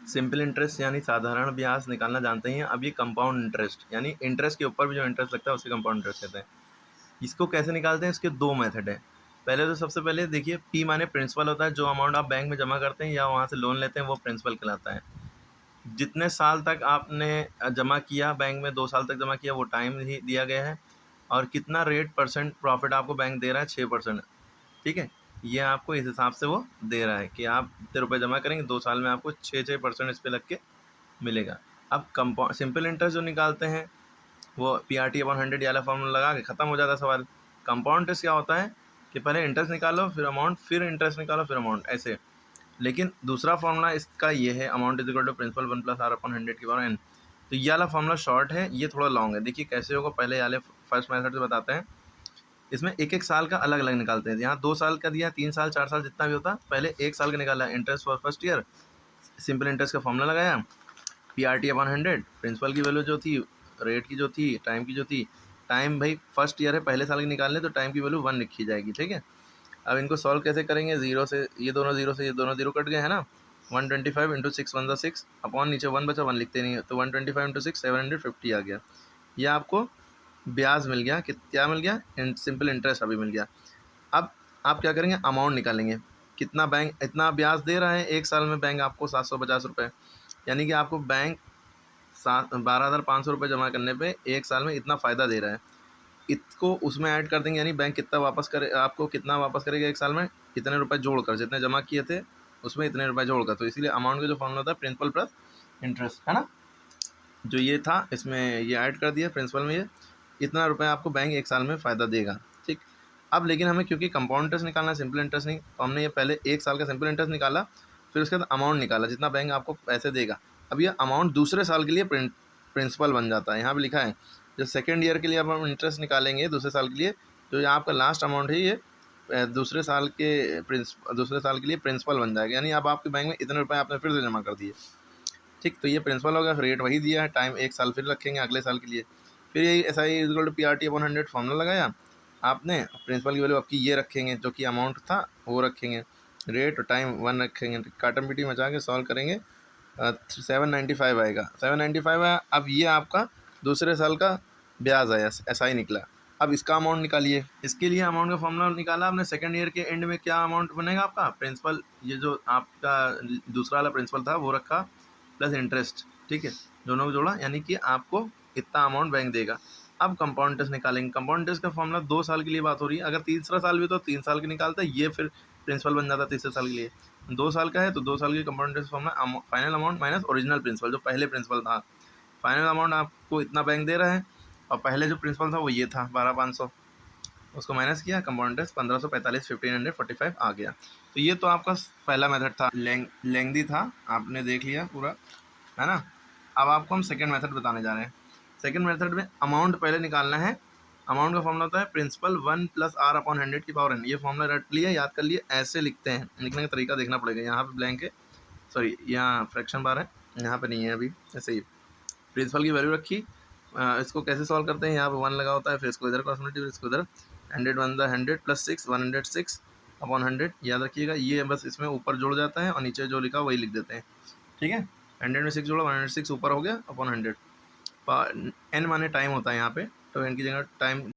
Simple interest यानी साधारण ब्याज निकालना जानते हैं। अब ये कंपाउंड इंटरेस्ट यानी इंटरेस्ट के ऊपर भी जो इंटरेस्ट लगता है उसे कंपाउंड इंटरेस्ट कहते हैं। इसको कैसे निकालते हैं, इसके दो मेथड है। पहले तो सबसे पहले देखिए, पी माने प्रिंसिपल होता है, जो अमाउंट आप बैंक में जमा करते हैं या वहाँ से लोन लेते हैं वो प्रिंसिपल कहलाता है। जितने साल तक आपने जमा किया बैंक में, 2 साल तक जमा किया, वो टाइम ही दिया गया है। और कितना रेट परसेंट प्रॉफिट आपको बैंक दे रहा है, 6%। ठीक है, ये आपको इस हिसाब से वो दे रहा है कि आप इतने रुपये जमा करेंगे 2 साल में आपको 6% इस पर लग के मिलेगा। अब कंपाउंड सिंपल इंटरेस्ट जो निकालते हैं वो PRT/100 वाला फॉर्मूला लगा के ख़त्म हो जाता है सवाल। कंपाउंड इंटरेस्ट क्या होता है कि पहले इंटरेस्ट निकालो फिर अमाउंट, फिर इंटरेस्ट निकालो फिर अमाउंट, ऐसे। लेकिन दूसरा फॉर्मूला इसका ये है, amount is equal to principal 1+R/100 तो ये वाला फॉर्मूला शॉर्ट है, ये थोड़ा लॉन्ग है। देखिए कैसे होगा, पहले वाले फर्स्ट मेथड से बताते हैं। इसमें एक एक साल का अलग अलग निकालते हैं। यहाँ 2 साल का दिया, 3 साल 4 साल जितना भी होता, पहले 1 साल का निकाला, interest for first year, simple interest का फॉर्मूला लगाया, PRT/100, प्रिंसिपल की वैल्यू जो थी, रेट की जो थी, टाइम की जो थी, टाइम भाई फर्स्ट ईयर है, पहले साल की निकालने तो टाइम की वैल्यू 1 लिखी जाएगी। ठीक है, अब इनको सॉल्व कैसे करेंगे, जीरो से ये दोनों जीरो कट गए हैं ना। 125 इंटू 6 1 6 अपॉन नीचे 1 बचा, 1 लिखते नहीं है, तो 125 इंटू 6 750 आ गया। ये आपको ब्याज मिल गया, क्या मिल गया, सिंपल इंटरेस्ट अभी मिल गया। अब आप क्या करेंगे, अमाउंट निकालेंगे, कितना बैंक इतना ब्याज दे रहा है एक साल में बैंक आपको 750 रुपये, यानी कि आपको बैंक 12,500 रुपये जमा करने पे एक साल में इतना फ़ायदा दे रहा है। इसको उसमें ऐड कर देंगे, यानी बैंक कितना वापस करे, आपको कितना वापस करेगा एक साल में, इतने रुपए जोड़कर, जितने जमा किए थे उसमें इतने रुपए जोड़कर। तो इसीलिए अमाउंट का जो फॉर्मूला होता है प्रिंसिपल प्लस इंटरेस्ट, है ना। जो ये था इसमें ये ऐड कर दिया प्रिंसिपल में, ये इतना रुपए आपको बैंक एक साल में फ़ायदा देगा। ठीक, अब लेकिन हमें क्योंकि कंपाउंड इंटरेस्ट निकालना है, सिंपल इंटरेस्ट नहीं, तो हमने ये पहले एक साल का सिंपल इंटरेस्ट निकाला, फिर उसके बाद अमाउंट निकाला जितना बैंक आपको पैसे देगा। अब ये अमाउंट दूसरे साल के लिए प्रिंसिपल बन जाता है। यहाँ पर लिखा है जो सेकेंड ईयर के लिए अब हम इंटरेस्ट निकालेंगे दूसरे साल के लिए, तो ये आपका लास्ट अमाउंट है, ये दूसरे साल के लिए प्रिंसिपल बन जाएगा, यानी अब आपके बैंक में इतने रुपए आपने फिर से जमा कर दिए। ठीक, तो ये प्रिंसिपल होगा, रेट वही दिया है, टाइम एक साल फिर रखेंगे अगले साल के लिए। फिर यही SI equal to PRT/100 formula लगाया आपने, प्रिंसिपल की वैल्यू आपकी ये रखेंगे, जो कि अमाउंट था वो रखेंगे, रेट और टाइम 1 रखेंगे, काटम पीटी मचा के सॉल्व करेंगे, 795 आएगा, 795 आया। अब ये आपका दूसरे साल का ब्याज आया, SI निकला। अब इसका अमाउंट निकालिए, इसके लिए अमाउंट का फॉर्मूला निकाला आपने, सेकंड ईयर के एंड में क्या अमाउंट बनेगा आपका, प्रिंसिपल, ये जो आपका दूसरा वाला प्रिंसिपल था वो रखा, प्लस इंटरेस्ट। ठीक है, दोनों को जोड़ा, यानी कि आपको इतना अमाउंट बैंक देगा। अब कंपाउंड इंटरेस्ट निकालेंगे, कंपाउंड इंटरेस्ट का फॉर्मूला 2 साल के लिए बात हो रही है, अगर तीसरा साल भी तो 3 साल के निकालता है, ये फिर प्रिंसिपल बन जाता है तीसरे साल के लिए। 2 साल का है तो 2 साल की compound interest formula, final amount minus original principal, जो पहले प्रिंसिपल था। फाइनल अमाउंट आपको इतना बैंक दे रहा है, और पहले जो प्रिंसिपल था वो ये था 12,500, उसको माइनस किया, कंपाउंड इंटरेस्ट 1545 1545 आ गया। तो ये तो आपका पहला मेथड था, लेंदी था, आपने देख लिया पूरा, है ना। अब आपको हम सेकंड मेथड बताने जा रहे हैं। सेकंड मेथड में अमाउंट पहले निकालना है। अमाउंट का फॉर्मूला होता है प्रिंसिपल 1+R/100 ये फॉर्मूला रट लिया, याद कर लिए, ऐसे लिखते हैं, लिखने का तरीका देखना पड़ेगा। यहाँ पे ब्लैंक है, सॉरी यहाँ फ्रैक्शन बार है, यहाँ पे नहीं है अभी, ऐसे ही प्रिंसिपल की वैल्यू रखी। इसको कैसे सॉल्व करते हैं, यहाँ पे 1 लगा होता है, फिर इसको इधर क्रॉस मल्टीप्लाई, इसको इधर, 100 प्लस 6 106 अपॉन 100, याद रखिएगा, ये बस इसमें ऊपर जुड़ जाता है और नीचे जो लिखा वही लिख देते हैं। ठीक है, 100 में 6 जोड़ा, 106 ऊपर हो गया अपॉन 100, n माने टाइम होता है यहाँ पे, तो n की जगह टाइम